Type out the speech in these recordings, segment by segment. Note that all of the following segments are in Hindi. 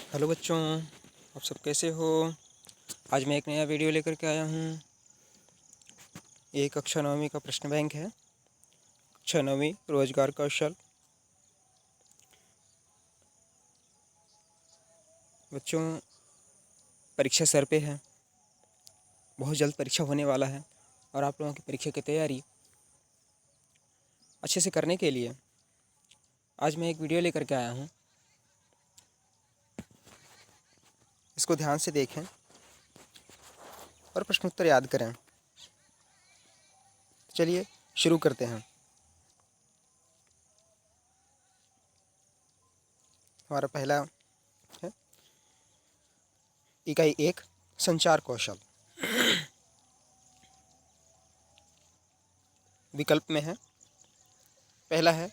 हेलो बच्चों, आप सब कैसे हो। आज मैं एक नया वीडियो लेकर के आया हूँ। ये कक्षा 9वीं का प्रश्न बैंक है। कक्षा 9वीं रोजगार कौशल। बच्चों, परीक्षा सर पे है, बहुत जल्द परीक्षा होने वाला है और आप लोगों की परीक्षा की तैयारी अच्छे से करने के लिए आज मैं एक वीडियो लेकर के आया हूँ। इसको ध्यान से देखें और प्रश्नोत्तर याद करें। चलिए शुरू करते हैं। हमारा पहला है इकाई 1 संचार कौशल। विकल्प में है, पहला है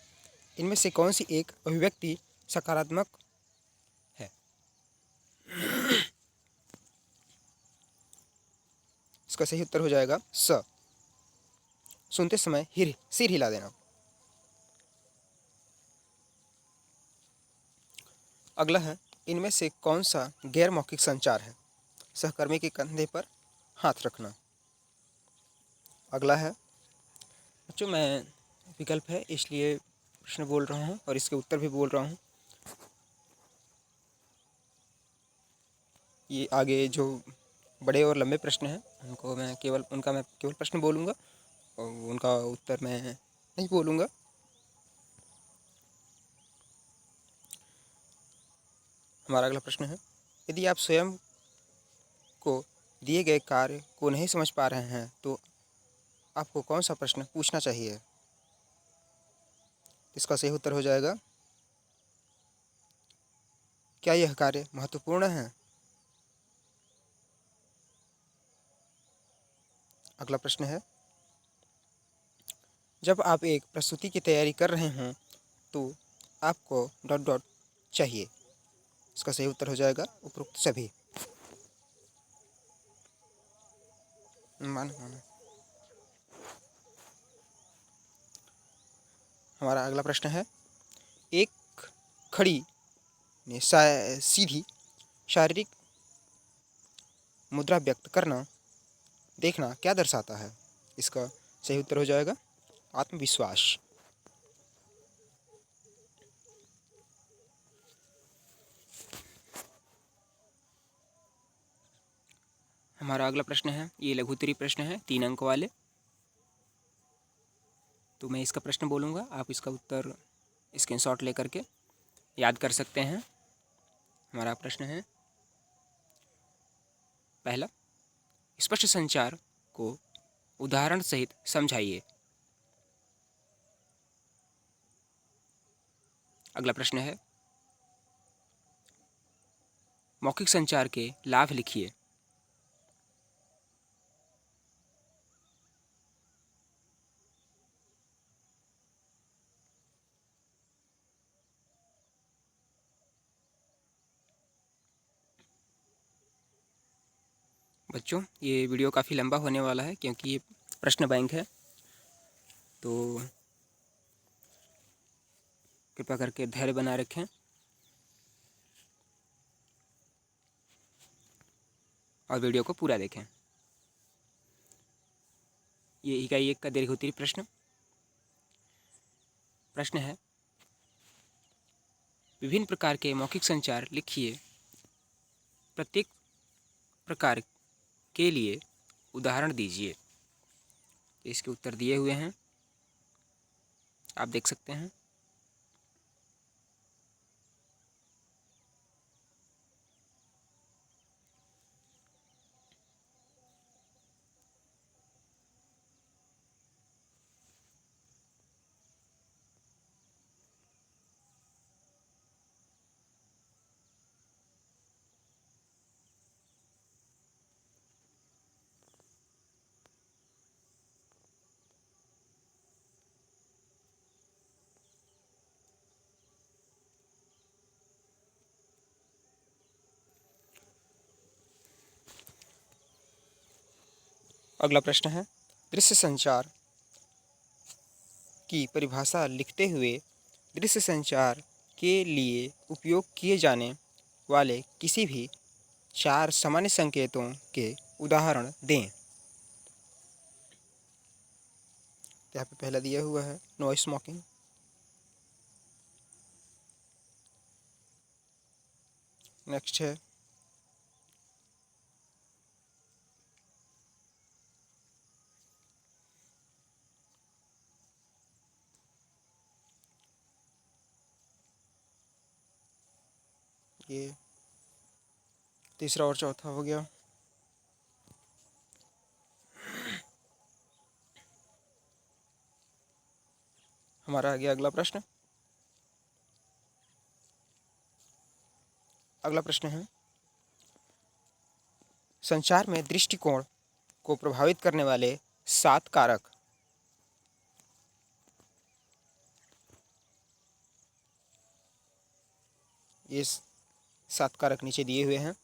इनमें से कौन सी एक अभिव्यक्ति सकारात्मक है। इसका सही उत्तर हो जाएगा स। सुनते समय सिर हिला देना। अगला है इनमें से कौन सा गैर मौखिक संचार है। सहकर्मी के कंधे पर हाथ रखना। अगला है बच्चों, मैं विकल्प है इसलिए प्रश्न बोल रहा हूँ और इसके उत्तर भी बोल रहा हूँ। ये आगे जो बड़े और लंबे प्रश्न हैं मैं केवल प्रश्न बोलूँगा और उनका उत्तर मैं नहीं बोलूँगा। हमारा अगला प्रश्न है, यदि आप स्वयं को दिए गए कार्य को नहीं समझ पा रहे हैं तो आपको कौन सा प्रश्न पूछना चाहिए। इसका सही उत्तर हो जाएगा, क्या यह कार्य महत्वपूर्ण है। अगला प्रश्न है, जब आप एक प्रस्तुति की तैयारी कर रहे हों तो आपको डॉट डॉट चाहिए। इसका सही उत्तर हो जाएगा उपरोक्त सभी। हमारा अगला प्रश्न है, एक खड़ी ने सीधी शारीरिक मुद्रा व्यक्त करना देखना क्या दर्शाता है। इसका सही उत्तर हो जाएगा आत्मविश्वास। हमारा अगला प्रश्न है, ये लघु उत्तरीय प्रश्न है 3 अंक वाले। तो मैं इसका प्रश्न बोलूँगा, आप इसका उत्तर स्क्रीनशॉट लेकर के याद कर सकते हैं। हमारा प्रश्न है पहला, स्पष्ट संचार को उदाहरण सहित समझाइए। अगला प्रश्न है, मौखिक संचार के लाभ लिखिए। बच्चों, ये वीडियो काफ़ी लंबा होने वाला है क्योंकि ये प्रश्न बैंक है, तो कृपया करके धैर्य बनाए रखें और वीडियो को पूरा देखें। ये इकाई 1 का दीर्घोत्तरीय प्रश्न है, विभिन्न प्रकार के मौखिक संचार लिखिए। प्रत्येक प्रकार के लिए उदाहरण दीजिए। इसके उत्तर दिए हुए हैं, आप देख सकते हैं। अगला प्रश्न है, दृश्य संचार की परिभाषा लिखते हुए दृश्य संचार के लिए उपयोग किए जाने वाले किसी भी 4 सामान्य संकेतों के उदाहरण दें। यहाँ पे पहला दिया हुआ है नो स्मोकिंग। नेक्स्ट है ये तीसरा और चौथा हो गया। हमारा आ गया अगला प्रश्न। अगला प्रश्न है संचार में दृष्टिकोण को प्रभावित करने वाले 7 कारक। ये 7 कारक नीचे दिए हुए हैं।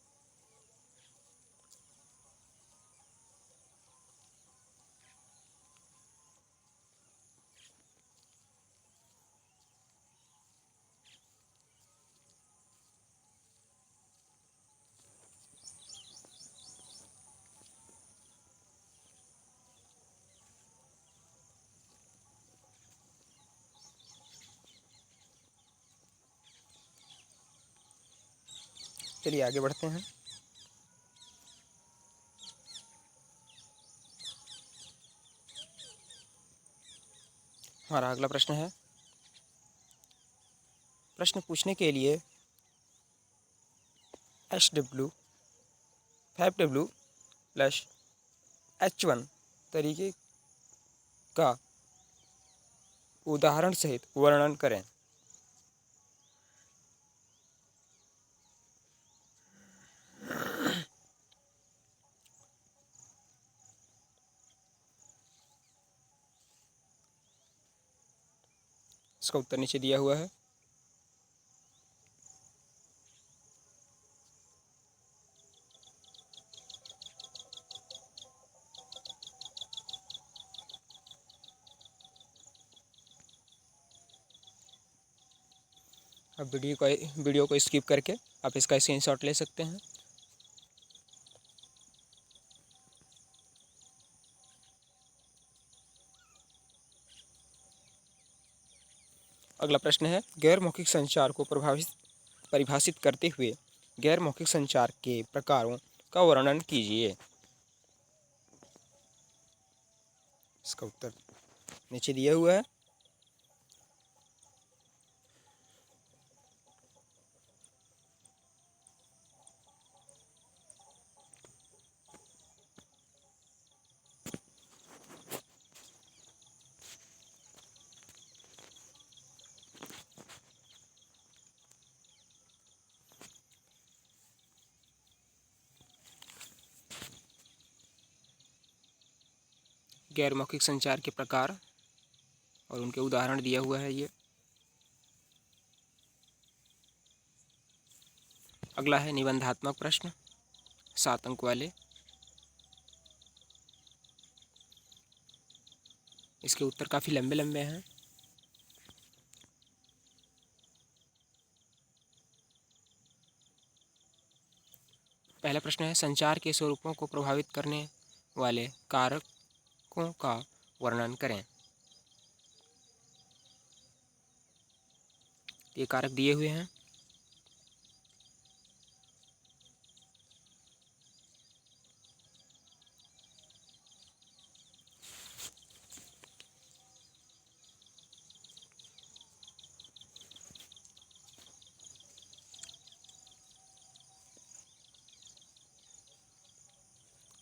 चलिए आगे बढ़ते हैं। हमारा अगला प्रश्न है प्रश्न पूछने के लिए SW 5W + H1 तरीके का उदाहरण सहित वर्णन करें। इसका उत्तर नीचे दिया हुआ है। अब वीडियो को स्किप करके आप इसका स्क्रीनशॉट ले सकते हैं। अगला प्रश्न है गैर मौखिक संचार को परिभाषित करते हुए गैर मौखिक संचार के प्रकारों का वर्णन कीजिए। इसका उत्तर नीचे दिया हुआ है। गैर मौखिक संचार के प्रकार और उनके उदाहरण दिया हुआ है ये। अगला है निबंधात्मक प्रश्न 7 अंक वाले। इसके उत्तर काफ़ी लंबे लंबे हैं। पहला प्रश्न है संचार के स्वरूपों को प्रभावित करने वाले कारकों का वर्णन करें। ये कारक दिए हुए हैं।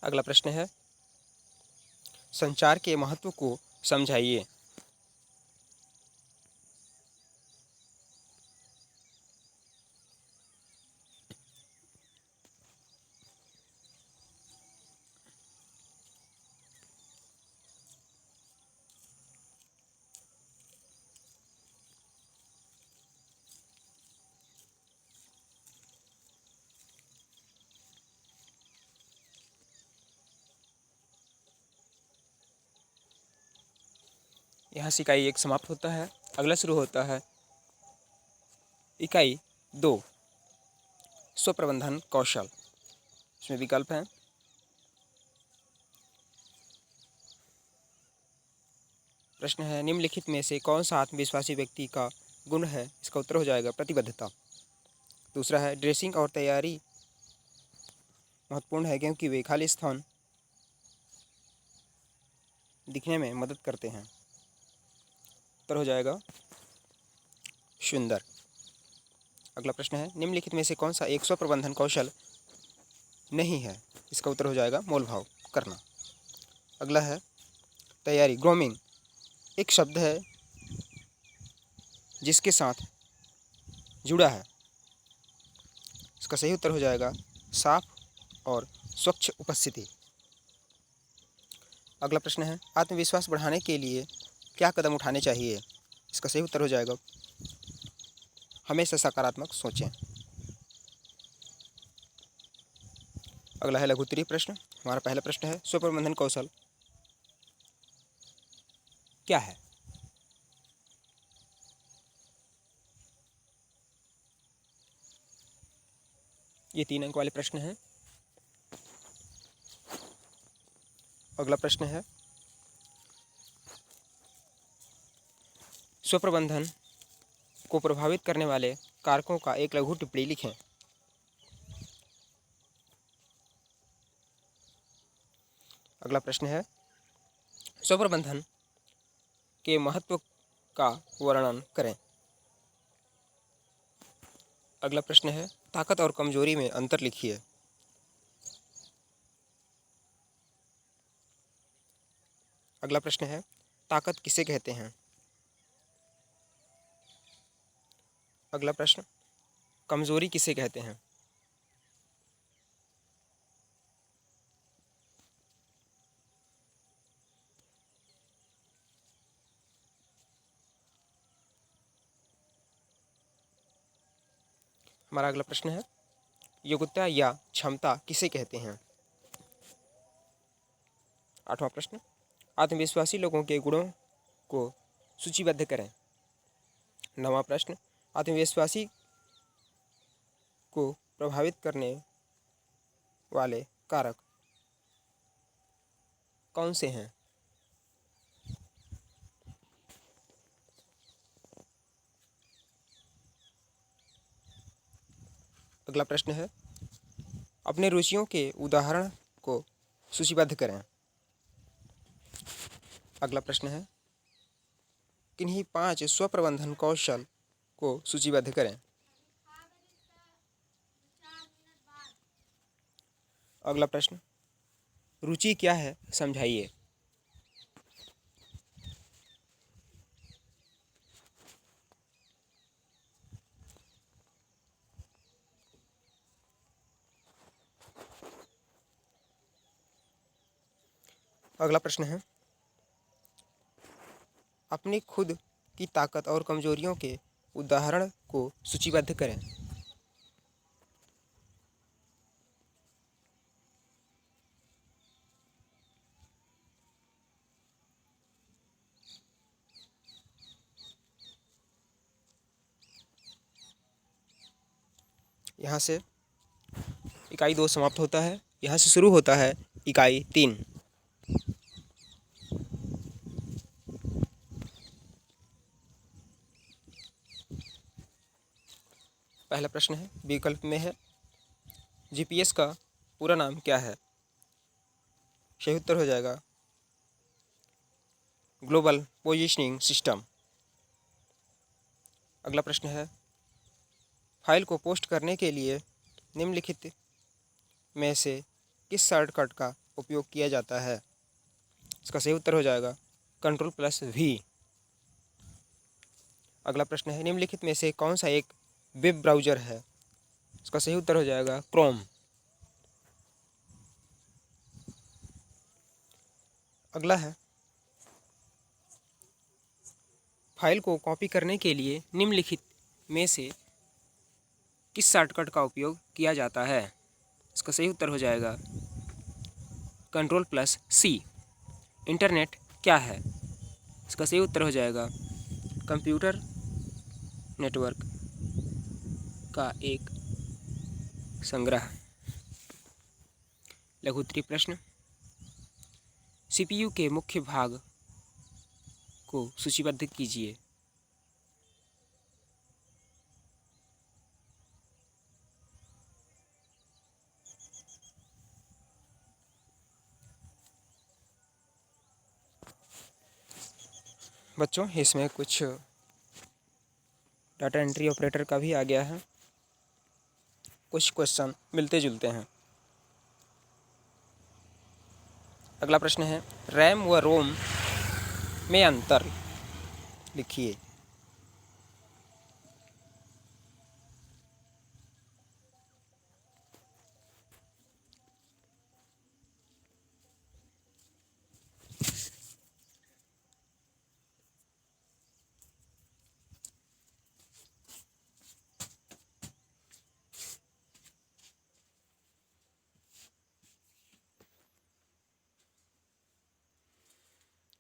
अगला प्रश्न है संचार के महत्व को समझाइए। यहाँ से इकाई 1 समाप्त होता है। अगला शुरू होता है इकाई 2 स्वप्रबंधन कौशल। इसमें विकल्प हैं प्रश्न है निम्नलिखित में से कौन सा आत्मविश्वासी व्यक्ति का गुण है? इसका उत्तर हो जाएगा प्रतिबद्धता। दूसरा है ड्रेसिंग और तैयारी महत्वपूर्ण है क्योंकि वे खाली स्थान दिखने में मदद करते हैं। उत्तर हो जाएगा सुंदर। अगला प्रश्न है निम्नलिखित में से कौन सा एक स्वप्रबंधन कौशल नहीं है? इसका उत्तर हो जाएगा मोलभाव करना। अगला है तैयारी। ग्रूमिंग एक शब्द है जिसके साथ जुड़ा है। इसका सही उत्तर हो जाएगा साफ और स्वच्छ उपस्थिति। अगला प्रश्न है आत्मविश्वास बढ़ाने के लिए क्या कदम उठाने चाहिए? इसका सही उत्तर हो जाएगा हमेशा सकारात्मक सोचें। अगला है लघु उत्तरीय प्रश्न। हमारा पहला प्रश्न है स्वप्रबंधन कौशल क्या है? ये 3 अंक वाले प्रश्न हैं। अगला प्रश्न है स्वप्रबंधन को प्रभावित करने वाले कारकों का एक लघु टिप्पणी लिखें। अगला प्रश्न है स्वप्रबंधन के महत्व का वर्णन करें। अगला प्रश्न है ताकत और कमजोरी में अंतर लिखिए। अगला प्रश्न है ताकत किसे कहते हैं? अगला प्रश्न कमजोरी किसे कहते हैं? हमारा अगला प्रश्न है योग्यता या क्षमता किसे कहते हैं? 8वां प्रश्न आत्मविश्वासी लोगों के गुणों को सूचीबद्ध करें। 9वां प्रश्न आत्मविश्वासी को प्रभावित करने वाले कारक कौन से हैं? अगला प्रश्न है अपने रुचियों के उदाहरण को सूचीबद्ध करें। अगला प्रश्न है किन्हीं 5 स्वप्रबंधन कौशल को सूचीबद्ध करें। अगला प्रश्न रुचि क्या है समझाइए। अगला प्रश्न है अपनी खुद की ताकत और कमजोरियों के उदाहरण को सूचीबद्ध करें। यहाँ से इकाई 2 समाप्त होता है। यहाँ से शुरू होता है इकाई 3। पहला प्रश्न है विकल्प में है जीपीएस का पूरा नाम क्या है? सही उत्तर हो जाएगा ग्लोबल पोजीशनिंग सिस्टम। अगला प्रश्न है फाइल को पोस्ट करने के लिए निम्नलिखित में से किस शॉर्टकट का उपयोग किया जाता है? इसका सही उत्तर हो जाएगा Ctrl+V। अगला प्रश्न है निम्नलिखित में से कौन सा एक वेब ब्राउज़र है? इसका सही उत्तर हो जाएगा क्रोम। अगला है फाइल को कॉपी करने के लिए निम्नलिखित में से किस शॉर्टकट का उपयोग किया जाता है? इसका सही उत्तर हो जाएगा Ctrl+C। इंटरनेट क्या है? इसका सही उत्तर हो जाएगा कंप्यूटर नेटवर्क का एक संग्रह। लघु उत्तरीय प्रश्न। सीपीयू के मुख्य भाग को सूचीबद्ध कीजिए। बच्चों, इसमें कुछ डाटा एंट्री ऑपरेटर का भी आ गया है। कुछ क्वेश्चन मिलते जुलते हैं। अगला प्रश्न है, रैम व रोम में अंतर लिखिए।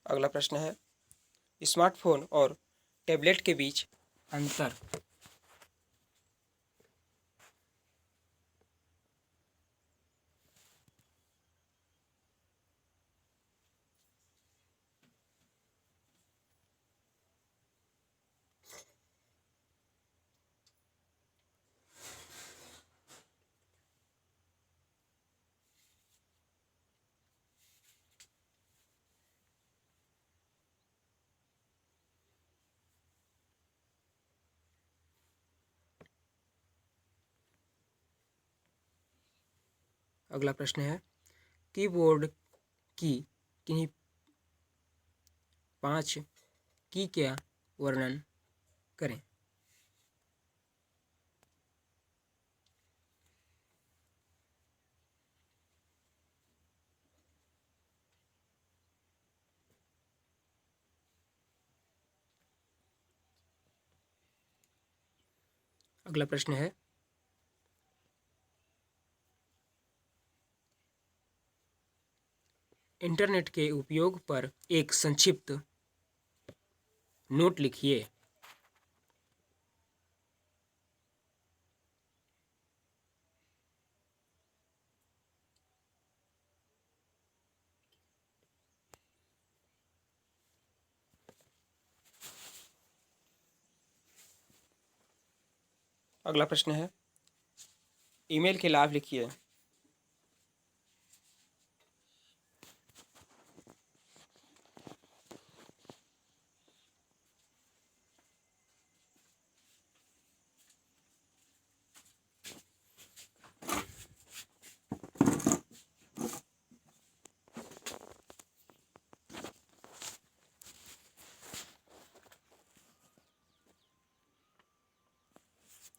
अगला प्रश्न है, स्मार्टफोन और टैबलेट के बीच अंतर। अगला प्रश्न है, कीबोर्ड की किन्हीं 5 की का वर्णन करें। अगला प्रश्न है, इंटरनेट के उपयोग पर एक संक्षिप्त नोट लिखिए। अगला प्रश्न है, ईमेल के लाभ लिखिए।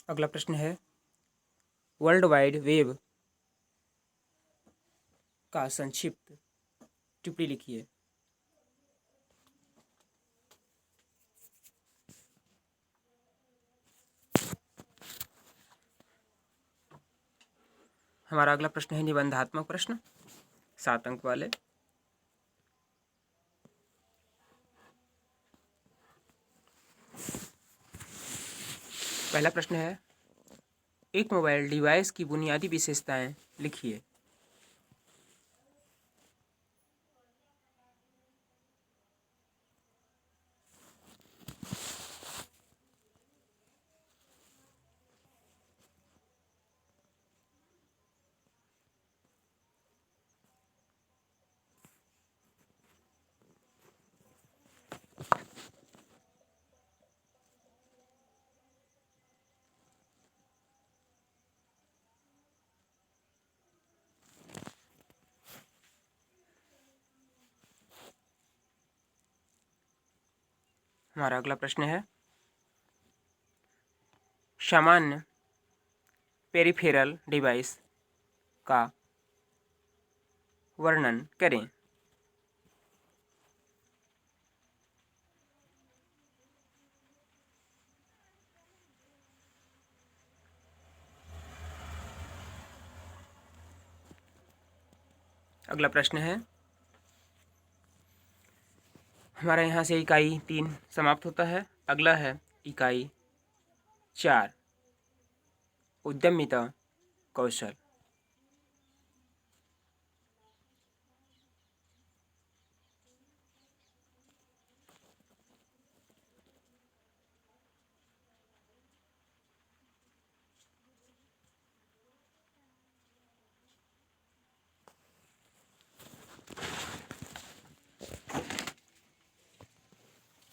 अगला प्रश्न है, वर्ल्ड वाइड वेब का संक्षिप्त टिप्पणी लिखिए। हमारा अगला प्रश्न है निबंधात्मक प्रश्न, 7 अंक वाले। पहला प्रश्न है, एक मोबाइल डिवाइस की बुनियादी विशेषताएं लिखिए। हमारा अगला प्रश्न है, सामान्य पेरिफेरल डिवाइस का वर्णन करें। अगला प्रश्न है, हमारा यहाँ से इकाई 3 समाप्त होता है। अगला है इकाई 4, उद्यमिता कौशल।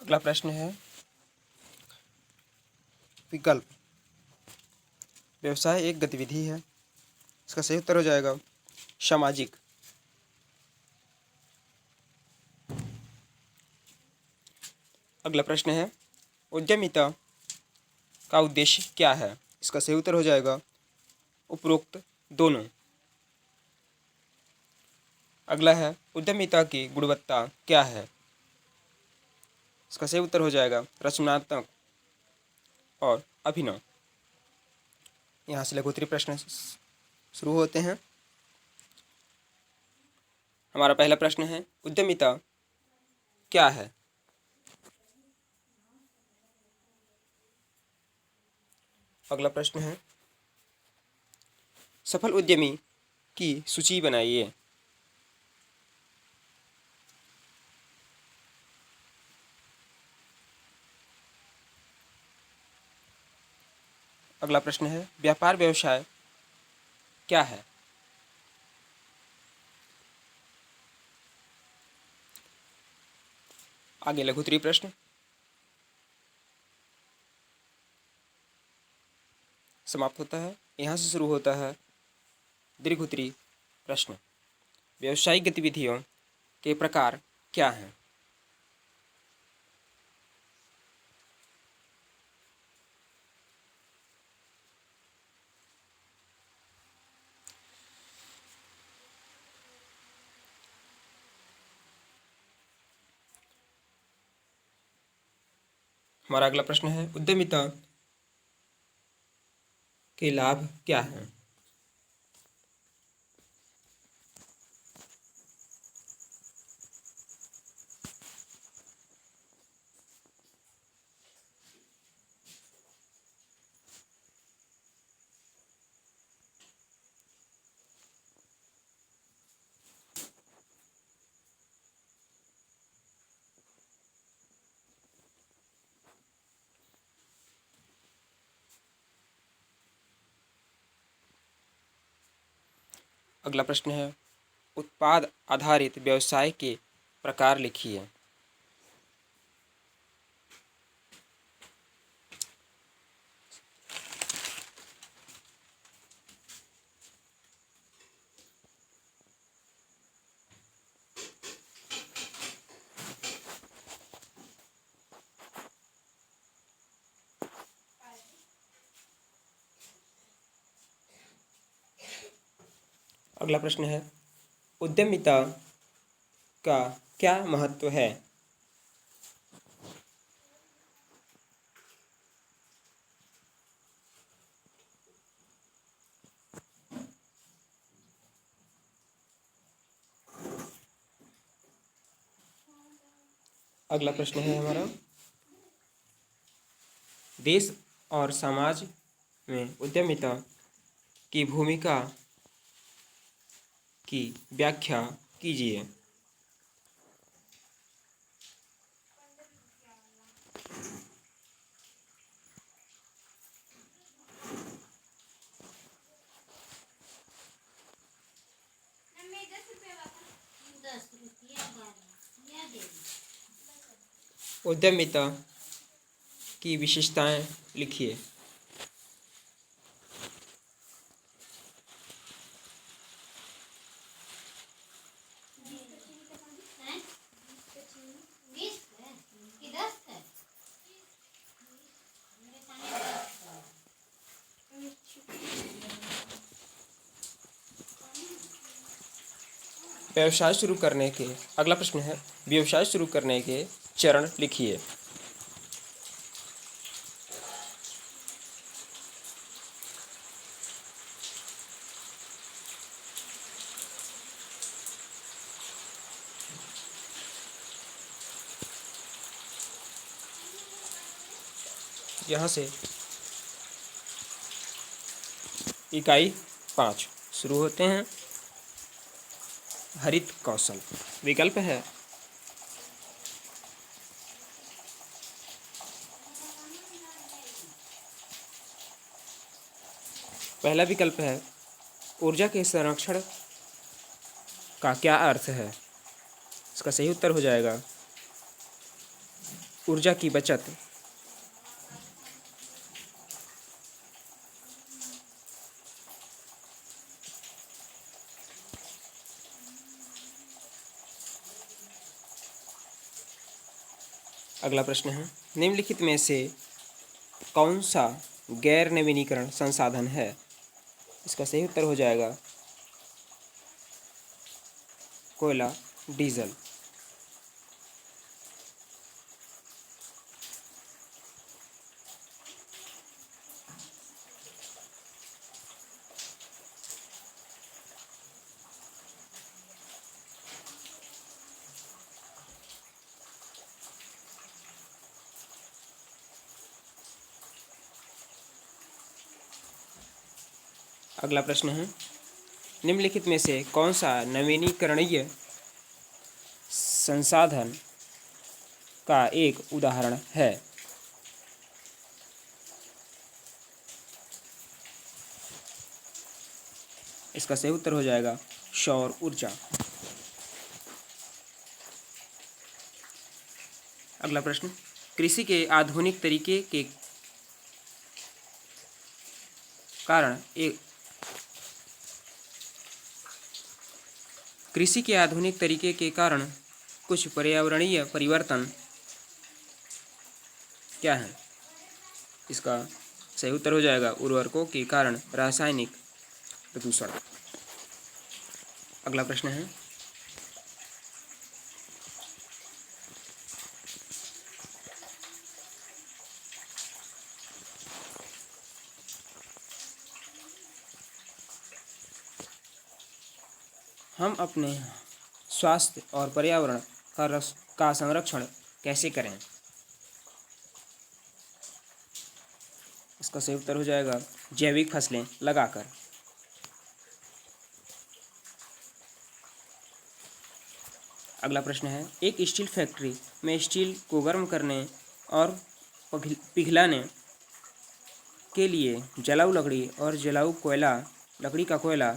अगला प्रश्न है विकल्प। व्यवसाय एक गतिविधि है। इसका सही उत्तर हो जाएगा सामाजिक। अगला प्रश्न है उद्यमिता का उद्देश्य क्या है। इसका सही उत्तर हो जाएगा उपरोक्त दोनों। अगला है उद्यमिता की गुणवत्ता क्या है। इसका सही उत्तर हो जाएगा रचनात्मक और अभिनव। यहाँ से लघुत्तरीय प्रश्न शुरू होते हैं। हमारा पहला प्रश्न है उद्यमिता क्या है। अगला प्रश्न है सफल उद्यमी की सूची बनाइए। अगला प्रश्न है व्यापार व्यवसाय क्या है। आगे लघुत्तरीय प्रश्न समाप्त होता है। यहाँ से शुरू होता है दीर्घोत्तरीय प्रश्न। व्यावसायिक गतिविधियों के प्रकार क्या हैं। हमारा अगला प्रश्न है उद्यमिता के लाभ क्या हैं। अगला प्रश्न है उत्पाद आधारित व्यवसाय के प्रकार लिखिए। अगला प्रश्न है उद्यमिता का क्या महत्व है। अगला प्रश्न है हमारा देश और समाज में उद्यमिता की भूमिका की व्याख्या कीजिए। उद्यमिता की विशेषताएं लिखिए। व्यवसाय शुरू करने के अगला प्रश्न है व्यवसाय शुरू करने के चरण लिखिए। यहाँ से इकाई 5 शुरू होते हैं। हरित कौशल विकल्प है पहला विकल्प है ऊर्जा के संरक्षण का क्या अर्थ है। इसका सही उत्तर हो जाएगा ऊर्जा की बचत। अगला प्रश्न है निम्नलिखित में से कौन सा गैर नवीनीकरण संसाधन है। इसका सही उत्तर हो जाएगा कोयला, डीजल। अगला प्रश्न है निम्नलिखित में से कौन सा नवीनीकरणीय संसाधन का एक उदाहरण है। इसका सही उत्तर हो जाएगा सौर ऊर्जा। अगला प्रश्न कृषि के आधुनिक तरीके के कारण कृषि के आधुनिक तरीके के कारण कुछ पर्यावरणीय परिवर्तन क्या है। इसका सही उत्तर हो जाएगा उर्वरकों के कारण रासायनिक प्रदूषण। अगला प्रश्न है हम अपने स्वास्थ्य और पर्यावरण का संरक्षण कैसे करें। इसका सही उत्तर हो जाएगा जैविक फसलें लगाकर। अगला प्रश्न है एक स्टील फैक्ट्री में स्टील को गर्म करने और पिघलाने के लिए जलाऊ लकड़ी और जलाऊ कोयला लकड़ी का कोयला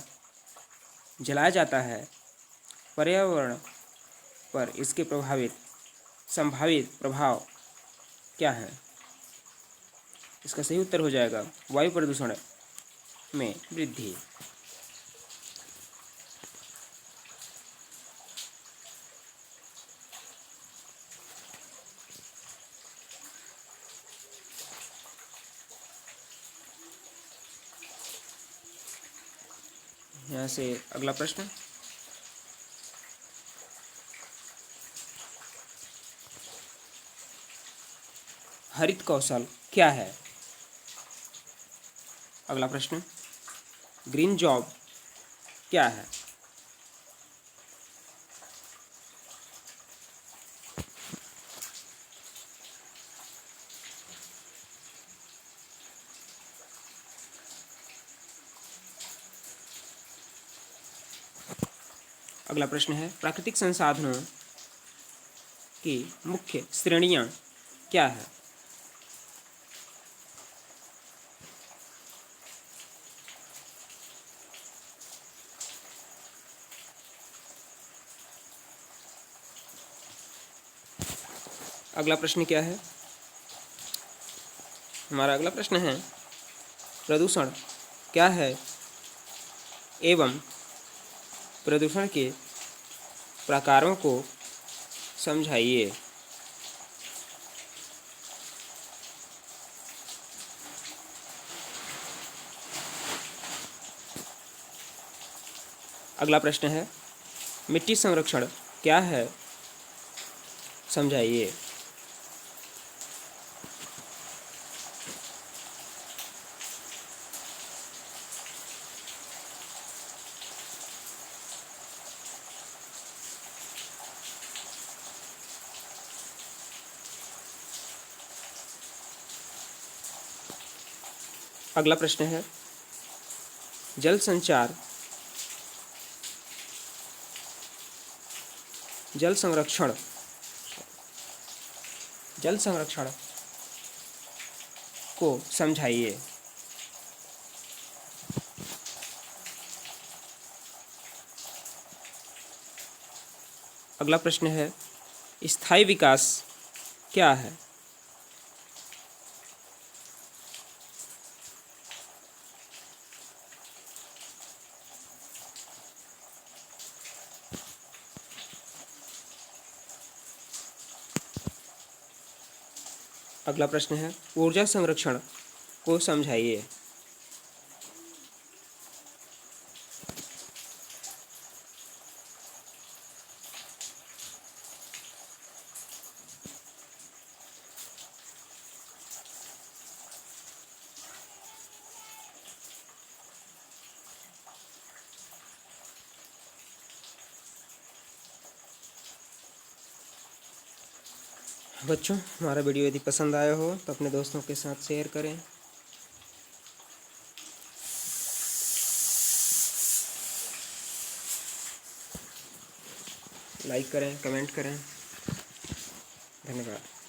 जलाया जाता है। पर्यावरण पर इसके संभावित प्रभाव क्या है। इसका सही उत्तर हो जाएगा वायु प्रदूषण में वृद्धि। यहाँ से अगला प्रश्न हरित कौशल क्या है। अगला प्रश्न ग्रीन जॉब क्या है। अगला प्रश्न है प्राकृतिक संसाधनों की मुख्य श्रेणियां क्या है। अगला प्रश्न क्या है हमारा अगला प्रश्न है प्रदूषण क्या है एवं प्रदूषण के प्रकारों को समझाइए। अगला प्रश्न है मिट्टी संरक्षण क्या है समझाइए। अगला प्रश्न है जल संचार, जल संरक्षण, जल संरक्षण को समझाइए। अगला प्रश्न है, स्थायी विकास क्या है? अगला प्रश्न है, ऊर्जा संरक्षण को समझाइए। बच्चों, हमारा वीडियो यदि पसंद आया हो तो अपने दोस्तों के साथ शेयर करें। लाइक करें, कमेंट करें। धन्यवाद।